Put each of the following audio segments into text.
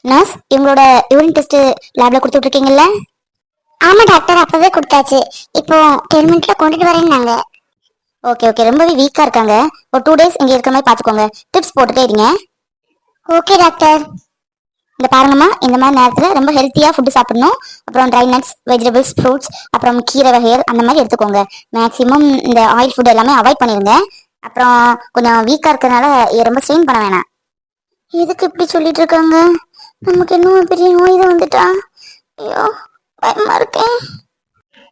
Nurse, இவங்களோட urine test லேப்ல கொடுத்துட்டு இருக்கீங்கல்ல? ஆமா டாக்டர், அப்பவே கொடுத்தாச்சு. இப்போ 10 மினிட்ல கொண்டுட்டு வரேன்னாங்க. ஓகே ஓகே, ரொம்பவே வீக்கா இருக்காங்க. ஒரு 2 டேஸ் இங்க இருக்கிற மாதிரி பாத்துக்கோங்க. டிப்ஸ் போட்டுட்டே இருங்க. Okay doctor. இந்த பாருங்கம்மா, இந்த மாதிரி நேரத்துல ரொம்ப ஹெல்த்தியா ஃபுட் சாப்பிடணும். அப்புறம் ட்ரை நட்ஸ், வெஜிடபிள்ஸ், ஃப்ரூட்ஸ், அப்புறம் கீரை வகைகள் அந்த மாதிரி எடுத்துக்கோங்க. மேக்ஸிமம் இந்த ஆயில் ஃபுட் எல்லாமே அவாய்ட் பண்ணிருங்க. அப்புறம் கொஞ்சம் வீக்கா இருக்கறனால ரொம்ப ஸ்ட்ரெயின் பண்ண வேணாம். எதுக்கு இப்படி சொல்லிட்டு இருக்காங்க? நமக்கு இன்னும் பெரிய நோய் தான் வந்துட்டா? ஐயோ, பயமா இருக்கேன்.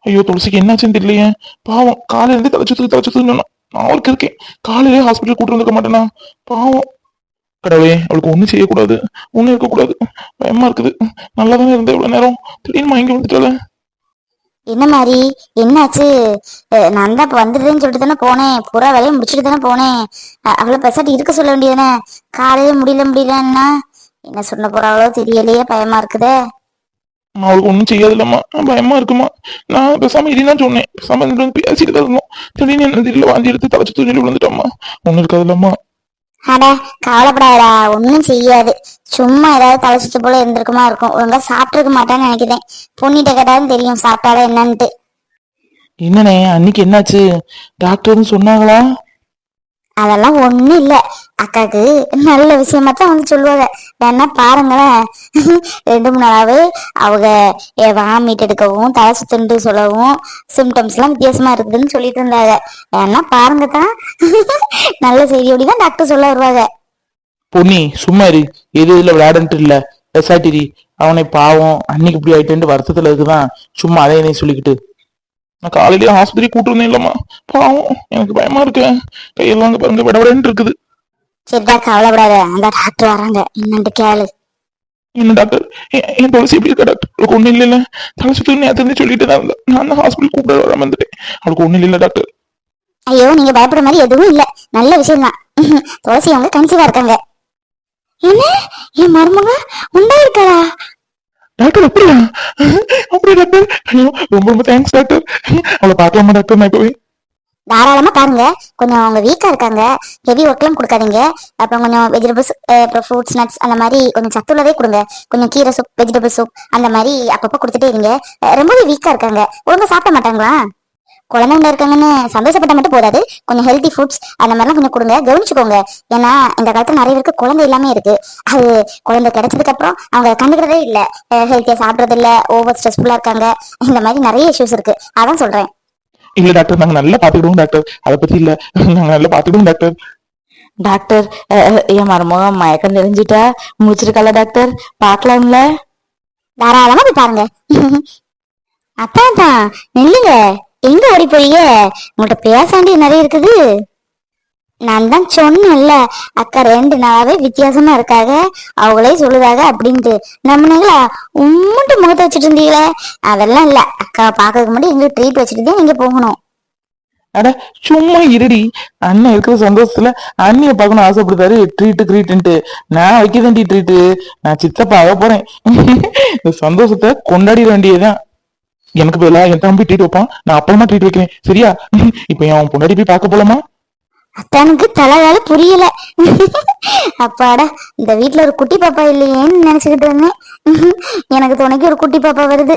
ஐயோ துளசிக்கு என்னாச்சுன்னு தெரியலையே. பாவம், காலையில இருந்து தலைச்சுத்து நான் அவருக்கு இருக்கேன். காலையிலே ஹாஸ்பிட்டல் கூட்டு வந்துக்க மாட்டேனா? பாவம். கடவுளே, அவளுக்கு ஒண்ணும் செய்யக்கூடாது, ஒண்ணும் இருக்கக்கூடாது. பயமா இருக்குது. நல்லா தானே இருந்தேன் இவ்வளவு நேரம், திடீர்னு மயங்கி வந்துட்டால. என்ன மாதிரி என்னாச்சு? நான் தான் இப்ப வந்துடுறேன்னு சொல்லிட்டு தானே போனேன். பூரா வேலையை முடிச்சுட்டு தானே போனேன். அவ்வளவு பெருசாட்டி இருக்க சொல்ல வேண்டியதானே? காலையில முடியலன்னா என்ன சொல்ல போறாளோ தெரியலையே, பயமா இருக்குதே. அவளுக்கு ஒண்ணும் செய்யாதுல்லம்மா, பயமா இருக்குமா. நான் பேசாம இதுதான் சொன்னேன், பேசாம வந்து பேசிட்டு தான் இருந்தோம். திடீர்னு என்ன தெரியல, வாந்தி எடுத்து தலைச்சு தூக்கி விழுந்துட்டோம்மா. ஒண்ணு இருக்காதுல்லம்மா. அட, கவலைப்படாதடா, ஒன்னும் செய்யாது. சும்மா ஏதாவது தலைச்சிட்டு போல இருந்திருக்குமா இருக்கும். ஒழுங்கா சாப்பிட்டுருக்க மாட்டான்னு நினைக்கிறேன். பொண்ணிட்ட கேட்டாலும் தெரியும் சாப்பிட்டாலே என்னன்ட்டு. என்னண்ணே, அன்னைக்கு என்னாச்சு? டாக்டர்னு சொன்னாங்களா? அதெல்லாம் ஒண்ணும் இல்ல. அக்காக்கு நல்ல விஷயமா தான் வந்து சொல்லுவாங்க. வேணா பாருங்களேன். 2 3 நாளாவே அவங்க வாமிட் எடுக்கவும் தலை சுத்துன்னு சொல்லவும் சிம்டம்ஸ் எல்லாம் வித்தியாசமா இருக்குதுன்னு சொல்லிட்டு இருந்தாங்க. வேணா பாருங்க தான். நல்ல செய்தியோடதான் டாக்டர் சொல்ல வருவாங்க. பொன்னி சும்மா இரு, எது இதுல விளையாடன்ட்டு இல்ல, பெசாட்டிரி. அவனை பாவம் அன்னைக்கு இப்படி ஆயிட்டு வருத்தத்துல இருக்குதான், சும்மா அதே என்னையும் சொல்லிக்கிட்டு. நான் காலையிலேயே ஆஸ்பத்திரி கூட்டு வந்தேன் இல்லம்மா. பாவம், எனக்கு பயமா இருக்கேன். கையெல்லாம் அங்க பாருங்க விடவிடன்னு இருக்குது. சரிடா, கவலைப்படாத. அந்த டாக்டர் வராங்க, என்னன்ட்டு கேளு. என்ன டாக்டர், என் துளசி எப்படி இருக்கா டாக்டர்? அவளுக்கு ஒண்ணும் இல்லைல்ல? தலை சுத்து நேரத்துல சொல்லிட்டு தான் இருந்தேன். நான் தான் ஹாஸ்பிட்டல் கூப்பிட வராம வந்துட்டேன். அவளுக்கு ஒண்ணும் இல்லைல்ல டாக்டர்? ஐயோ, நீங்க பயப்படுற மாதிரி எதுவும் இல்ல. நல்ல விஷயம் தான். துளசி அவங்க கன்சீவா இருக்காங்க. என்ன, என் மருமக உண்டா இருக்காளா? டாக்டர் அப்படியா? அப்படியா டாக்டர்? ஐயோ, ரொம்ப ரொம்ப தேங்க்ஸ் டாக்டர். அவளை பார்க்கலாமா டாக்டர் நான் இப்பவே? தாராளமா பாருங்க. கொஞ்சம் அவங்க வீக்கா இருக்காங்க. ஹெவி ஒர்க்லாம் கொடுக்காதீங்க. அப்புறம் கொஞ்சம் வெஜிடபிள்ஸ், அப்புறம் ஃப்ரூட்ஸ், நட்ஸ் அந்த மாதிரி கொஞ்சம் சத்துள்ளதே கொடுங்க. கொஞ்சம் கீரை சூப், வெஜிடபிள் சூப் அந்த மாதிரி அப்பப்போ கொடுத்துட்டே இருங்க. ரொம்பவே வீக்கா இருக்காங்க. ஒழுங்கா சாப்பிட மாட்டாங்களா? குழந்தைங்க இருக்காங்கன்னு சந்தோஷப்பட்ட மட்டும் போதாது. கொஞ்சம் ஹெல்தி ஃபுட்ஸ் அந்த மாதிரிலாம் கொஞ்சம் கொடுங்க, கவனிச்சுக்கோங்க. ஏன்னா இந்த காலத்துல நிறைய பேருக்கு குழந்தை எல்லாமே இருக்கு. அது குழந்தை கிடைச்சதுக்கு அப்புறம் அவங்க கண்டுக்கிறதே இல்ல. ஹெல்த்தியா சாப்பிடறது இல்ல, ஓவர் ஸ்ட்ரெஸ்ஃபுல்லா இருக்காங்க. இந்த மாதிரி நிறைய இஷ்யூஸ் இருக்கு. அதான் சொல்றேன். இல்ல டாக்டர், நாங்க நல்லா பாத்துக்கிடுவோம் டாக்டர். அதை பத்தி இல்ல, நாங்க நல்லா பாத்துக்கிடுவோம் டாக்டர். டாக்டர், என் மருமகம் மயக்கம் தெரிஞ்சிட்டா, முடிச்சிருக்கல டாக்டர், பாக்கலாம்ல? தாராளமா போய் பாருங்க. அத்தான் தான், நில்லுங்க. எங்க ஓடி போறீங்க? உங்கள்கிட்ட பேசாண்டி நிறைய இருக்குது. நான் தான் சொன்னேன்ல, அக்கா 2 நாளாவே வித்தியாசமா இருக்காங்க, அவங்களே சொல்லுதாங்க அப்படின்ட்டு. நம்மளுங்களா உம்முட்டு முகத்தை வச்சுட்டு இருந்தீங்களே? அதெல்லாம் இல்ல. அக்கா பாக்கிறதுக்கு முன்னாடி எங்களுக்கு ட்ரீட் வச்சுட்டு தான் நீங்க போகணும். அட சும்மா இருடி. அண்ணன் இருக்கிற சந்தோஷத்துல அண்ணிய பார்க்கணும் ஆசைப்படுத்தாரு. ட்ரீட்டு ட்ரீட்டுன்ட்டு நான் வைக்கதேன்டி ட்ரீட்டு. நான் சித்தப்பா ஆக போறேன். இந்த சந்தோஷத்தை கொண்டாடிட வேண்டியதுதான். எனக்கு பதிலா என் தம்பி ட்ரீட் வைப்பான், நான் அப்புறமா ட்ரீட் வைக்கிறேன், சரியா? இப்ப என் பொண்டாடி போய் பார்க்க போலாமா? அத்தானுக்கு தலையால புரியல. அப்பாடா, இந்த வீட்டுல ஒரு குட்டி பாப்பா இல்லையேன்னு நினைச்சுக்கிட்டு இருந்தேன். எனக்கு துணைக்கு ஒரு குட்டி பாப்பா வருது.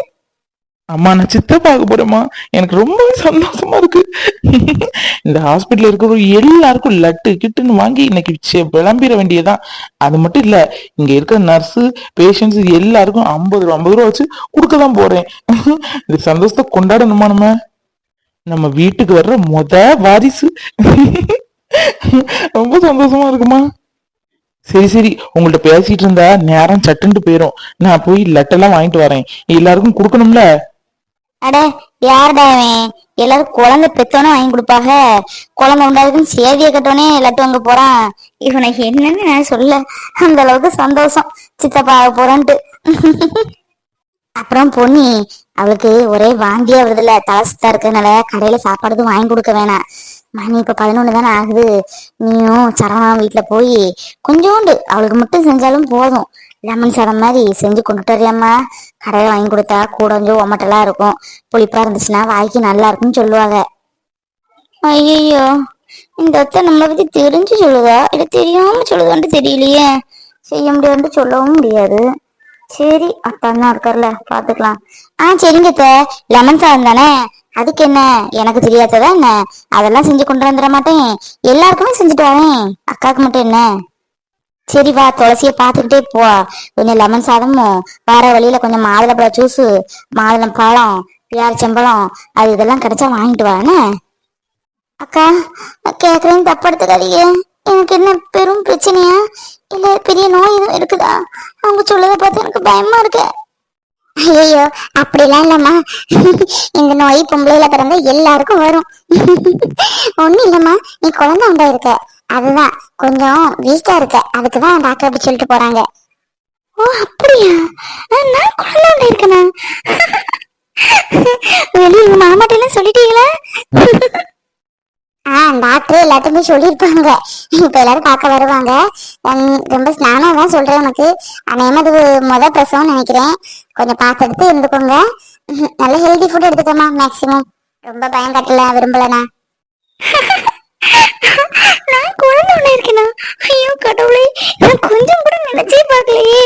அம்மா, நான் சித்தப்பா ஆக போறேம்மா. எனக்கு ரொம்ப சந்தோஷமா இருக்கு. இந்த ஹாஸ்பிட்டல்ல இருக்கிற எல்லாருக்கும் லட்டு கிட்டுன்னு வாங்கி இன்னைக்கு விளம்பிட வேண்டியதுதான். அது மட்டும் இல்ல, இங்க இருக்கிற நர்ஸு, பேஷண்ட்ஸ் எல்லாருக்கும் 50 ரூபா வச்சு கொடுக்கதான் போறேன். இந்த சந்தோஷத்தை கொண்டாடணுமா நம்ம? நம்ம வீட்டுக்கு வர்ற வாரிசு. ரொம்ப சந்தோஷமா இருக்குமா? சரி சரி, உங்கள்ட்ட பேசிட்டு இருந்தா நேரம் சட்டுன்ட்டு போயிரும். நான் போய் லட்டெல்லாம் வாங்கிட்டு வரேன், எல்லாருக்கும் கொடுக்கணும்ல. அட, யாருடா இவன்? எல்லாரும் குழந்தை பெத்தோன்னு வாங்கி கொடுப்பாங்க. குழந்தை உண்டாதுக்குன்னு சேதியை கட்டோனே லட்டு வாங்க போறான். இவனை என்னன்னு நான் சொல்ல. அந்த அளவுக்கு சந்தோஷம் சித்தப்பா ஆக போறான்ட்டு. அப்புறம் பொன்னி, அவளுக்கு ஒரே வாந்தியா வருதுல, தலை சுத்தா இருக்கனால கடையில சாப்பாடு வாங்கி கொடுக்க வேணாம். மணி இப்ப 11 தானே ஆகுது. நீயும் சரவணா வீட்டுல போய் கொஞ்சோண்டு அவளுக்கு மட்டும் செஞ்சாலும் போதும். லெமன் சாதம் மாதிரி செஞ்சு கொண்டுட்டு வரியாம்மா. கடையில வாங்கி கொடுத்தா கூட கொஞ்சம் ஒமட்டலா இருக்கும். புளிப்பா இருந்துச்சுன்னா வாய்க்கு நல்லா இருக்குன்னு சொல்லுவாங்க. ஐயோ, இந்த அத்தை நம்மளை பத்தி தெரிஞ்சு சொல்லுதா இல்ல தெரியாம சொல்லுதான்ட்டு தெரியலையே. செய்ய முடியாதுன்னு சொல்லவும் முடியாது. சரி, அத்தான் தான் இருக்கார்ல, பாத்துக்கலாம். சரிங்க அத்தை. லெமன் சாதம் தானே, அதுக்கு என்ன, எனக்கு தெரியாததா என்ன? அதெல்லாம் செஞ்சு கொண்டு வந்துட மாட்டேன், எல்லாருக்குமே செஞ்சுட்டு வரேன், அக்காவுக்கு மட்டும் என்ன? சரி வா, துளசிய பாத்துக்கிட்டே போ. கொஞ்சம் லெமன் சாதமும் வர வழியில கொஞ்சம் மாதுளப்பழ ஜூஸு, மாதுளம் பழம், பியாரிச்சம்பழம், அது இதெல்லாம் கிடைச்சா வாங்கிட்டு வானே. அக்கா, கேக்குறேன், தப்பு எடுத்துக்காதீங்க. எனக்கு என்ன பெரும் பிரச்சனையா, இல்ல பெரிய நோய் எதுவும் இருக்குதா? அவங்க சொல்லதை பார்த்து எனக்கு பயமா இருக்கு. ஐயோ, அப்படிலாம் இல்லம்மா. இந்த நோய் பொம்பளையில பிறந்த எல்லாருக்கும் வரும். ஒண்ணும் இல்லம்மா, நீ குழந்தை உண்டா இருக்க, அதுதான் கொஞ்சம் வீக்கா இருக்க, அதுக்குதான் டாக்டர் அப்படி சொல்லிட்டு போறாங்க. ஓ அப்படியா? நான் குழந்தை உண்டா இருக்கேனா? வெளியே உங்க மாமாட்ட எல்லாம் சொல்லிட்டீங்களா? டாக்டர் எல்லாத்துக்குமே சொல்லியிருப்பாங்க. இப்ப எல்லாரும் பார்க்க வருவாங்க. ரொம்ப நானும் தான் சொல்றேன் உனக்கு. அநேகமா இது பிரசவம் நினைக்கிறேன். கொஞ்சம் பார்த்து எடுத்து இருந்துக்கோங்க. நல்ல ஹெல்தி ஃபுட் எடுத்துக்கோமா மேக்சிமம். ரொம்ப பயம் கட்டல விரும்பலண்ணா. நான் குழந்தை உண்டா இருக்கேனா? ஐயோ கடவுளே, நான் கொஞ்சம் கூட நினைச்சே பார்க்கலையே.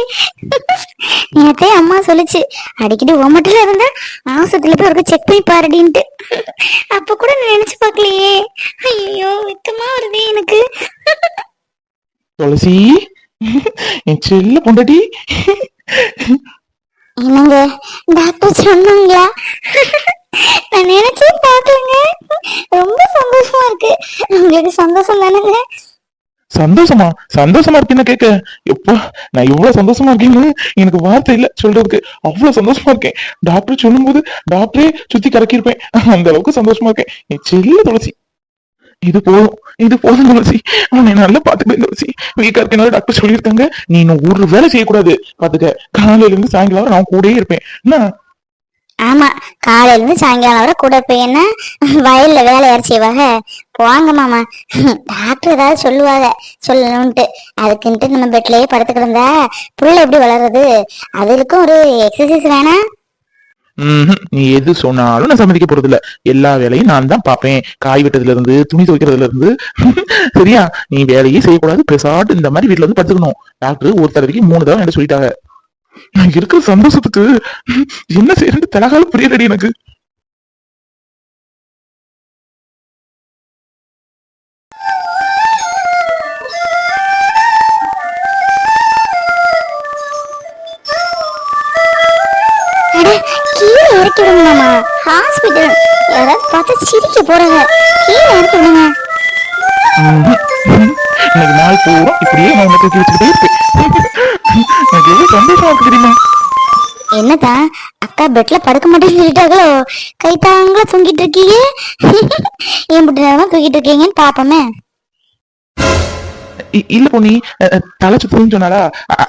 நேத்தே அம்மா சொல்லுச்சு, அடிக்கடி ஓமட்டில இருந்தா ஆஸ்பத்திரியில போய் ஒரு செக் பண்ணி பாருடின்ட்டு. அப்ப கூட நான் நினைச்சு பார்க்கலையே. ஐயோ வித்தமா வருதே எனக்கு. துளசி, என் செல்ல பொண்டாட்டி. என்னங்க டாக்டர் சொன்னாங்களா? நான் நினைச்சே பார்க்கலங்க. ரொம்ப சந்தோஷமா இருக்கு. உங்களுக்கு சந்தோஷம் தானேங்க? சந்தோஷமா? சந்தோஷமா இருக்கேன்னு கேட்க, எப்பா நான் இவ்வளவு சந்தோஷமா இருக்கேன்னு எனக்கு வார்த்தை இல்ல சொல்றதுக்கு. அவ்வளவு சந்தோஷமா இருக்கேன். டாக்டர் சொல்லும்போது டாக்டரே சுத்தி கறக்கிருப்பேன், அந்த அளவுக்கு சந்தோஷமா இருக்கேன். என் செல்ல துளசி, இது போதும், இது போதும் துளசி. அவனை நல்லா பாத்துக்கிறேன் துளசி. வீக்கா இருக்கனால டாக்டர் சொல்லியிருக்காங்க, நீ இன்னும் ஒரு வேலை செய்யக்கூடாது பாத்துக்க. காலையில இருந்து சாயங்காலம் வரை நான் கூடயே இருப்பேன் என்ன? ஆமா, காலையில இருந்து சாயங்காலம் வரை கூட போய் வயல்ல வேலை யார் செய்வாங்க? போவாங்க மாமா. டாக்டர் ஏதாவது சொல்லுவாங்க, சொல்லணும்ட்டு. அதுக்குன்ட்டு நம்ம பெட்லயே படுத்து கிடந்தா புள்ள எப்படி வளருது? அதுக்கும் ஒரு எக்ஸசைஸ் வேணாம்? நீ எது சொன்னாலும் நான் சம்மதிக்க போறது இல்ல. எல்லா வேலையும் நான் தான் பாப்பேன். காய் வெட்டதுல இருந்து துணி துவைக்கிறதுல இருந்து. சரியா? நீ வேலையே செய்யக்கூடாது, பெசாட்டு இந்த மாதிரி வீட்டுல வந்து படுத்துக்கணும். டாக்டர் ஒரு தடவைக்கு 3 தடவை என்ன சொல்லிட்டாங்க. நான் இருக்கிற சந்தோஷத்துக்கு என்ன செய்யறது தலகால புரியலடி எனக்கு. கீழே இறக்கி விடுங்கம்மா, ஹாஸ்பிட்டல். யாராவது பார்த்து சிரிக்க போறாங்க. கீழே இறக்கி விடுங்க. இன்னைக்கு நாள் பூரா இப்படியே நான் உனக்கு வச்சுக்கிட்டே இருப்பேன். எனக்கு எவ்வளவு சந்தோஷமா இருக்கு தெரியுமா? என்னதான் அக்கா பெட்ல படுக்க மாட்டேன்னு சொல்லிட்டாங்களோ? கைத்தாங்களா தூங்கிட்டு இருக்கீங்க? ஏன் புட்டு நேரமா தூங்கிட்டு இருக்கீங்கன்னு பாப்போமே. இல்ல பொண்ணி, தலை சுத்துன்னு சொன்னாலா,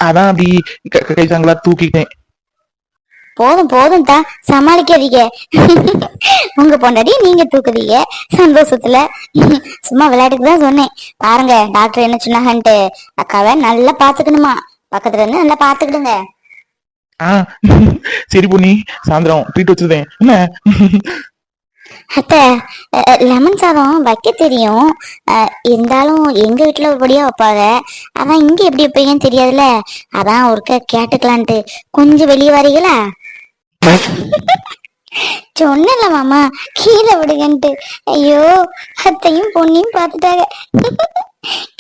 அதான் அப்படி கைத்தாங்களா தூக்கிட்டேன். போதும் போதும் தான், சமாளிக்காதீங்க. உங்க பொண்டாடி நீங்க தூக்குதீங்க சந்தோஷத்துல. சும்மா விளையாட்டுக்கு தான் சொன்னேன். பாருங்க டாக்டர் என்ன சொன்னாங்கன்ட்டு. அக்காவை நல்லா பாத்துக்கணுமா, பக்கத்துல இருந்து நல்லா பாத்துக்கிடுங்க. சரி பொண்ணி, சாயந்தரம் ட்ரீட் வச்சிருந்தேன் என்ன? அத்தை, லெமன் சாதம் வைக்க தெரியும். இருந்தாலும் எங்க வீட்டுல ஒருபடியா வைப்பாங்க. அதான் இங்க எப்படி வைப்பீங்கன்னு தெரியாதுல்ல, அதான் ஒருக்க கேட்டுக்கலான்ட்டு. கொஞ்சம் வெளியே வரீங்களா? சொன்னல மாமா, கீழே விடுங்கன்ட்டு. ஐயோ, அத்தையும் பொண்ணையும் பார்த்துட்டாங்க.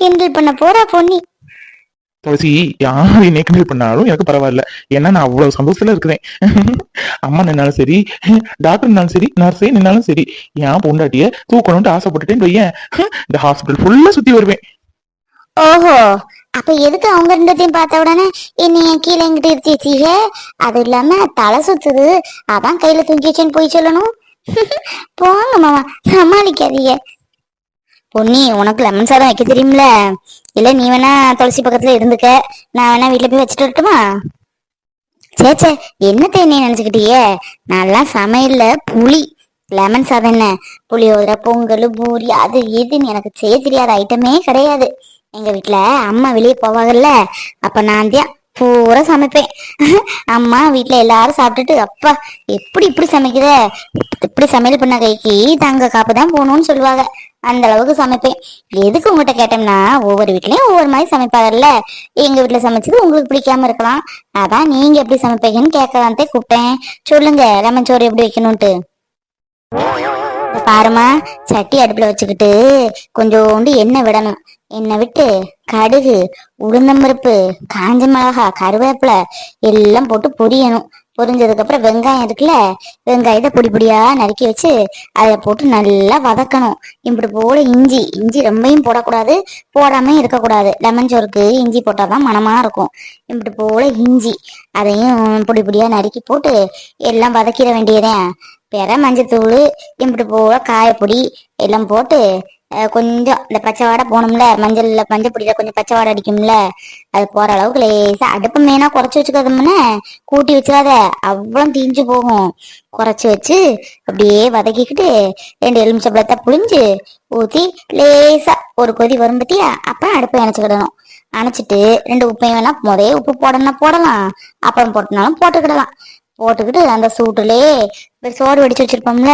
கிண்டல் பண்ண போறா பொன்னி. துளசி, யார் என்னை கிண்டல் பண்ணாலும் எனக்கு பரவாயில்ல. ஏன்னா நான் அவ்வளவு சந்தோஷத்துல இருக்கிறேன். அம்மா நின்னாலும் சரி, டாக்டர் நின்னாலும் சரி, நர்ஸே நின்னாலும் சரி, என் பொண்டாட்டிய தூக்கணும்னு ஆசைப்பட்டுட்டேன்னு வையேன், இந்த ஹாஸ்பிட்டல் ஃபுல்லா சுத்தி வருவேன். ஓஹோ, அப்ப எதுக்கு அவங்க ரெண்டத்தையும் பார்த்த உடனே என்னைய கீழே எங்கிட்ட இருத்திச்சீங்க? அது இல்லாம தலை சுத்துது, அதான் கையில தூக்கிச்சேன்னு போய் சொல்லணும். போங்க மாமா, சமாளிக்காதீங்க. பொன்னி, உனக்கு லெமன் சாதம் வைக்க தெரியும்ல? இல்ல நீ வேணா துளசி பக்கத்துல இருந்துக்க, நான் வேணா வீட்டுல போய் வச்சுட்டு வரட்டுமா? சேச்சே, என்னத்தை என்ன நினைச்சுக்கிட்டியே? நல்லா சமையல்ல புளி. லெமன் சாதம் என்ன, புளியோதரை, பொங்கல், பூரி, அது எதுன்னு எனக்கு செய்ய தெரியாத ஐட்டமே கிடையாது. எங்க வீட்டுல அம்மா வெளியே போவாங்கல்ல, அப்ப நான் தான் பூரா சமைப்பேன். அம்மா வீட்டுல எல்லாரும் சாப்பிட்டுட்டு அப்பா எப்படி இப்படி சமைக்கிற, இப்படி சமையல் பண்ண கைக்கு தங்க காப்பு தான் போகணும்னு சொல்லுவாங்க. அந்த அளவுக்கு சமைப்பேன். எதுக்கு உங்ககிட்ட கேட்டோம்னா ஒவ்வொரு வீட்லயும் ஒவ்வொரு மாதிரி சமைப்பாங்கல்ல. எங்க வீட்டுல சமைச்சது உங்களுக்கு பிடிக்காம இருக்கலாம், அதான் நீங்க எப்படி சமைப்பீங்கன்னு கேட்கலான்ட்டே கூப்பிட்டேன். சொல்லுங்க லெமன் சோறு எப்படி வைக்கணும்ட்டு. பாருமா, சட்டி அடுப்புல வச்சுக்கிட்டு கொஞ்சோண்டு எண்ணெய் விடணும். எண்ணெய் விட்டு கடுகு, உளுந்தம்பருப்பு, காஞ்ச மிளகா, கருவேப்பிலை எல்லாம் போட்டு பொரியணும். பொரிஞ்சதுக்கு அப்புறம் வெங்காயம் இருக்குல்ல, வெங்காயத்தை பொடி பொடியா நறுக்கி வச்சு அதை போட்டு நல்லா வதக்கணும். இப்படி போல இஞ்சி இஞ்சி ரொம்பையும் போடக்கூடாது, போடாம இருக்கக்கூடாது. லெமன் சோறுக்கு இஞ்சி போட்டாதான் மனமா இருக்கும். இப்படி போல இஞ்சி அதையும் பொடி பொடியா நறுக்கி போட்டு எல்லாம் வதக்கிட வேண்டியதேன். பிற மஞ்சத்தூள், இப்படி போல காயப்பொடி எல்லாம் போட்டு கொஞ்சம் இந்த பச்சை வாடை போகணும்ல, மஞ்சள் பொடியில கொஞ்சம் பச்சை வாடை அடிக்கும்ல, அது போற அளவுக்கு லேசா அடுப்பு மேனா குறைச்சி வச்சுக்காதோம்னா கூட்டி வச்சுக்காத, அவ்வளோ தீஞ்சு போகும். குறைச்சி வச்சு அப்படியே வதக்கிக்கிட்டு 2 எலுமிச்சம்பழத்தை புளிஞ்சு ஊத்தி லேசா ஒரு கொதி வரும் பத்தியா, அப்புறம் அடுப்பை அணைச்சுக்கிடணும். அணைச்சிட்டு 2 உப்பையும் வேணா முதலே உப்பு போடணும்னா போடலாம், அப்புறம் போட்டனாலும் போட்டுக்கிடலாம். போட்டுக்கிட்டு அந்த சூட்டுலே சோறு வடிச்சு வச்சிருப்போம்ல,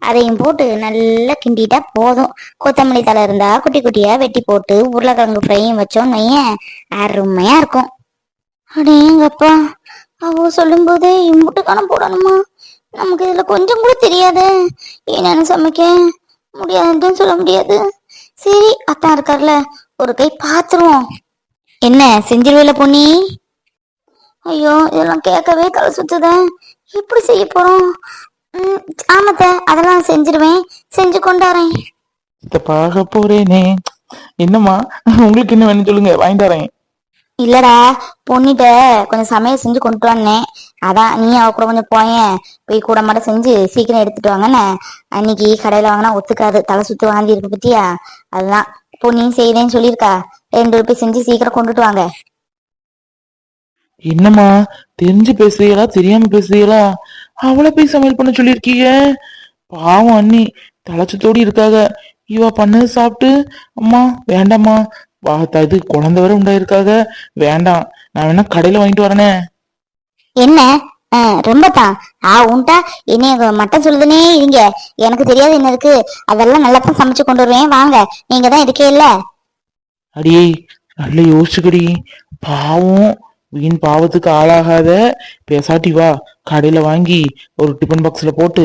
அதையும் போட்டு நல்லா கிண்டிட்டா போதும். கொத்தமல்லி தலை இருந்தா குட்டி குட்டியா வெட்டி போட்டு உருளைக்கிழங்கு ஃப்ரையும் வச்சோம் வையேன், அருமையா இருக்கும். அடேங்கப்பா, அவ சொல்லும் போதே இம்புட்டு கணம் போடணுமா? நமக்கு இதுல கொஞ்சம் கூட தெரியாது. என்னன்னு சமைக்க முடியாதுன்னு சொல்ல முடியாது. சரி, அத்தான் இருக்கார்ல, ஒரு கை பாத்துருவோம். என்ன செஞ்சிருவேல பொன்னி? ஐயோ, இதெல்லாம் கேட்கவே தலை சுத்துதான். எப்படி செய்ய போறோம்? ஆமத்த, அதெல்லாம் செஞ்சிருவேன், செஞ்சு கொண்டாறேன். இத பார்க்க போறேனே. என்னம்மா உங்களுக்கு என்ன வேணும் சொல்லுங்க, வாங்கிட்டு வரேன். இல்லடா, பொண்ணிட்ட கொஞ்சம் சமையல் செஞ்சு கொண்டு வந்தேன். அதான் நீ அவ கூட கொஞ்சம் போய் கூட மாட்ட செஞ்சு சீக்கிரம் எடுத்துட்டு வாங்கன்னு. அன்னைக்கு கடையில வாங்கினா ஒத்துக்காது, தலை சுத்து வாந்தி இருக்கு பத்தியா, அதுதான் பொண்ணியும் செய்யறேன்னு சொல்லியிருக்கா. 2 ரூபாய் செஞ்சு சீக்கிரம் கொண்டுட்டு வாங்க. என்னம்மா தெரிஞ்சு பேசுறீங்களா தெரியாம பேசுறீங்களா? அவளை போய் சமையல் பண்ண சொல்லியிருக்கீங்க. பாவம் அண்ணி தலைச்சத்தோடி இருக்காங்க. இவ பண்ணது சாப்பிட்டு அம்மா வேண்டாம்மா, இது குழந்தை வர உண்டாயிருக்காக, வேண்டாம், நான் வேணா கடையில வாங்கிட்டு வரனே. என்ன ரொம்ப தான் உன்ட்டா என்ன மட்டன் சொல்லுதுனே இருங்க, எனக்கு தெரியாது என்ன இருக்கு, அதெல்லாம் நல்லா தான் சமைச்சு கொண்டு வருவேன், வாங்க, நீங்க தான் இருக்கே இல்ல. அடியே நல்லா யோசிச்சுக்கடி, பாவம் வீண் பாவத்துக்கு ஆளாகாத. பேசாட்டி வா, கடையில வாங்கி ஒரு டிஃபன் பாக்ஸ்ல போட்டு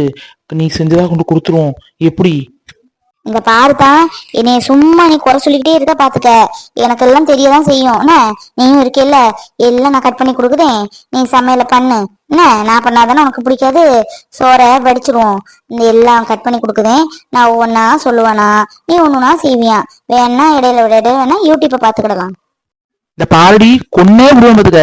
நீ செஞ்சதா கொண்டு கொடுத்துருவோம், எப்படி? இங்க பாருதான், என்னைய சும்மா நீ குறை சொல்லிக்கிட்டே இருக்க பாத்துக்க, எனக்கு எல்லாம் தெரியதான் செய்யும் என்ன. நீயும் இருக்கேல்ல, எல்லாம் நான் கட் பண்ணி கொடுக்குறேன், நீ சமையல பண்ணு என்ன. நான் பண்ணாதானே உனக்கு பிடிக்காது, சோறை வடிச்சிருவோம். இந்த எல்லாம் கட் பண்ணி கொடுக்குறேன், நான் ஒவ்வொன்னா சொல்லுவேனா, நீ ஒண்ணுனா செய்வியா, வேணா இடையில வேணா யூடியூப்பை பாத்துக்கிடலாம். இந்த பாரடி கொன்னே விடுவதுக்க,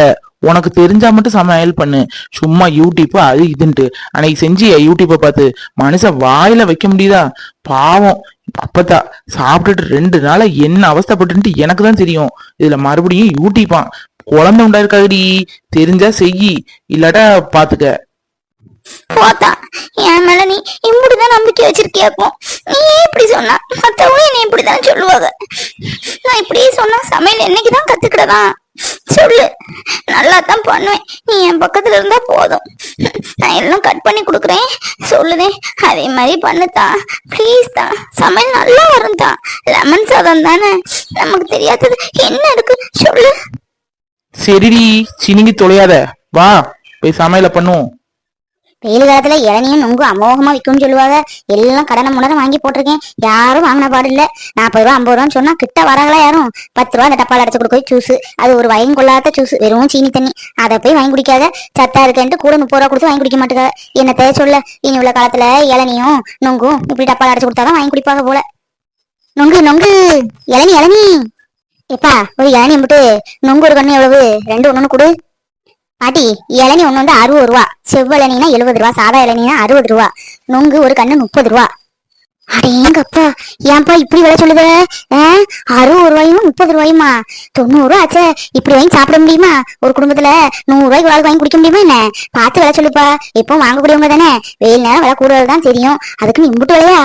உனக்கு தெரிஞ்சா மட்டும் சமையல் பண்ணு, சும்மா யூடியூப் அது இதுன்ட்டு. அன்னைக்கு செஞ்சு யூடியூப்பை பார்த்து மனுஷன் வாயில வைக்க முடியுதா? பாவம் அப்பத்தா சாப்பிட்டுட்டு 2 நாளா என்ன அவஸ்தப்பட்டு எனக்கு தான் தெரியும். இதுல மறுபடியும் யூடியூப்பான், குழந்தை உண்டாயிருக்காடி, தெரிஞ்சா செய்யி, இல்லாட்டா பாத்துக்க. போத்தா, என் மேல நீ இப்படிதான் நம்பிக்கை வச்சிருக்கியாக்கும். நீ இப்படி சொன்னா மத்தவங்க என்னை இப்படிதான் சொல்லுவாங்க. நான் இப்படியே சொன்னா சமையல் என்னைக்குதான் கத்துக்கிடலாம் சொல்லு, நல்லா தான் பண்ணுவேன், நீ என் பக்கத்துல இருந்தா போதும். நான் எல்லாம் கட் பண்ணி கொடுக்குறேன் சொல்லுதேன், அதே மாதிரி பண்ணுதான் ப்ளீஸ் தான். சமையல் நல்லா வரும் தான், லெமன் சாதம் தானே, நமக்கு தெரியாதது என்ன இருக்கு சொல்லு. சரிடி சினிங்கி தொலையாத, வா போய் சமையல பண்ணுவோம். வெயில் காலத்துல இளநியும் நொங்கும் அமோகமா விற்கும்னு சொல்லுவாங்க. எல்லாம் கடனை முடனை வாங்கி போட்டிருக்கேன், யாரும் வாங்கின பாடு இல்ல. 40 ரூபா 50 ரூபான்னு சொன்னா கிட்ட வராங்களா யாரும்? 10 ரூபா அந்த டப்பால அடைச்சு கொடுக்க ஜூஸ், அது ஒரு வயன் கொள்ளாத ஜூஸ், வெறும் சீனி தண்ணி, அதை போய் வாங்கி குடிக்காத. சத்தா இருக்கேன்ட்டு கூட 30 ரூபா கொடுத்து வாங்கி குடிக்க மாட்டேங்க. என்ன தேவை சொல்ல, இனி உள்ள காலத்துல இளநியும் நொங்கும் இப்படி டப்பால அடைச்சு கொடுத்தாதான் வாங்கி குடிப்பாங்க போல. நொங்கு நொங்கு, இளநி இளநி. எப்பா ஒரு இளநி மட்டும், நொங்கு ஒரு கண்ணு எவ்வளவு? 2 ஒண்ணு கொடு. பாட்டி, இளநி ஒண்ணு வந்து 60 ரூபா, செவ்வளனினா 70 ரூபா, சாதா இளநினா 60 ரூபா, நொங்கு ஒரு கண்ணு 30 ரூபா. அடேங்கப்பா, ஏன்பா இப்படி விலை சொல்லுத? 60 ரூபாயும் 30 ரூபாயுமா? 90 ரூபா ஆச்சே, இப்படி வாங்கி சாப்பிட முடியுமா? ஒரு குடும்பத்துல 100 ரூபாய்க்கு வாழ்க்கை வாங்கி குடிக்க முடியுமா என்ன? பார்த்து விலை சொல்லுப்பா, எப்பவும் வாங்கக்கூடியவங்க தானே, வெயில் நேரம் விலை கூடுதல் தான் தெரியும், அதுக்கு நீ இம்புட்டு விலையா?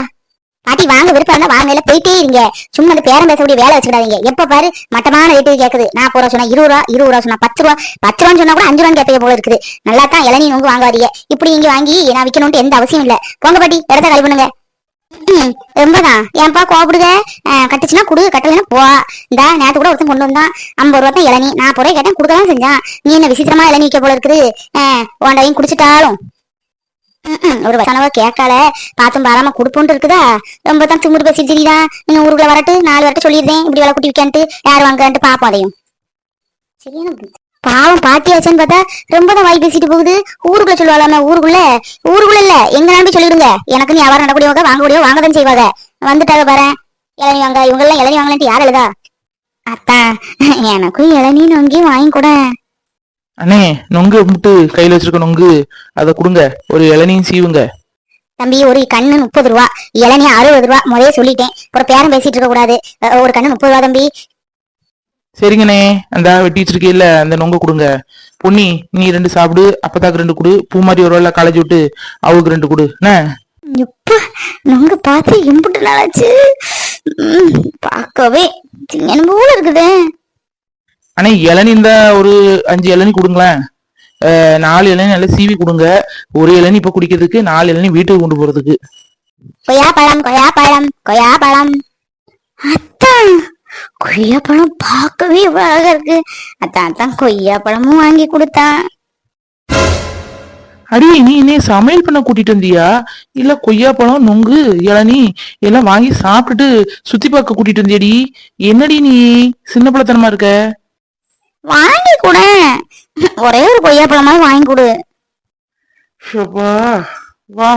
பாட்டி வாங்க, விருப்பம் இருந்தா வாங்க, இல்ல போயிட்டே இருங்க. சும்மா அந்த பேரம் பேசக்கூடிய வேலை வச்சுக்கிடாதீங்க. எப்ப பாரு மட்டமான ரேட்டு கேக்குது. 40 ரூபா சொன்னா 20 ரூபா, 20 ரூபா சொன்னா 10 ரூபா, 10 ரூபான்னு சொன்னா கூட 5 ரூபான்னு கேட்பீங்க போல இருக்குது. நல்லா தான் இளநீ நொங்கு வாங்காதீங்க. இப்படி நீங்க வாங்கி நான் விக்கணும்னு எந்த அவசியம் இல்ல. போங்க பாட்டி, இடத்த காலி பண்ணுங்க. ரொம்பதான் ஏன்பா கோபப்படுங்க. கட்டுச்சுன்னா குடு, கட்டலைன்னா போ. இந்த நேத்து கூட ஒருத்தன் கொண்டு வந்தான், 50 ரூபா தான் இளநீ. 40 ரூபாய் கேட்டேன், கொடுக்கலாம் செஞ்சான். நீ என்ன விசித்திரமா இளநீ விற்க போல இருக்குது. உன்டையும் குடிச்சிட்டாலும் ஒரு வசனவா கேட்கால, பாத்தும் பாராம குடுப்போன்ட்டு இருக்குதா. ரொம்ப தான் திமுரு பேசிட்டு தெரியுதா. நீங்க ஊருக்குள்ள வரட்டு, 4 வரட்டு சொல்லிடுறேன், இப்படி வேலை குட்டி விற்கான்ட்டு யார் வாங்கன்ட்டு பாப்போம். அதையும் சரியான பாவம் பாட்டியாச்சுன்னு பார்த்தா ரொம்ப தான் வாய் பேசிட்டு போகுது. ஊருக்குள்ள சொல்லுவாளாம, ஊருக்குள்ள இல்ல எங்க நம்பி சொல்லிடுங்க. எனக்கு வியாபாரம் நடக்கூடியவங்க வாங்கக்கூடியவங்க வாங்கதான் செய்வாங்க. வந்துட்டாங்க பாரு, இளநீ வாங்க. இவங்க எல்லாம் இளநீ வாங்கலான்ட்டு யார் எழுதா? அத்தா, எனக்கும் இளநீ நொங்கியும் வாங்கி கூட. அண்ணே, நொங்கு முட்டு கையில வச்சிருக்க நொங்கு, அதை கொடுங்க. ஒரு இளநியும் சீவுங்க. தம்பி, ஒரு கண்ணு 30 ரூபா, இளநீ 60 ரூபா. முதலே சொல்லிட்டேன், அப்புறம் பேரம் பேசிட்டு இருக்க கூடாது. ஒரு கண்ணு 30 ரூபா தம்பி. சரிங்கண்ணே, அந்த வெட்டி வச்சிருக்கீல்ல அந்த நொங்க கொடுங்க. பொன்னி, நீ 2 சாப்பிடு, அப்பதாக்கு 2 கொடு. பூ மாதிரி ஒரு காலேஜ் விட்டு அவளுக்கு 2 கொடு. என்ன எப்ப நொங்க பார்த்து எம்புட்டு நாளாச்சு. பார்க்கவே திங்கன்னு போல இருக்குது. அண்ணே, இளநீ இந்த ஒரு 5 இளநீ கொடுங்களேன். 4 இளநீ நல்லா சீவி கொடுங்க. ஒரு இளநீ இப்ப குடிக்கிறதுக்கு, 4 இளநீ வீட்டுக்கு கொண்டு போறதுக்கு. கொய்யாப்பழம், கொய்யாப்பழம், கொய்யாப்பழம். அத்தான், கொய்யாப்பழம் பார்க்கவே எவ்வளவு அழகா இருக்கு. அத்தான் கொய்யாப்பழமும் வாங்கி கொடுத்தான். அடி, நீ என்னைய சமையல் பண்ண கூட்டிட்டு வந்தியா, இல்ல கொய்யாப்பழம் நொங்கு இளநீ எல்லாம் வாங்கி சாப்பிட்டுட்டு சுத்தி பார்க்க கூட்டிட்டு வந்தியடி? என்னடி நீ சின்ன பிள்ளைத்தனமா இருக்க? வாங்கி கொடு, ஒரே ஒரு கொய்யாப்பழமாவது வாங்கி கொடு. ஷப்பா, வா.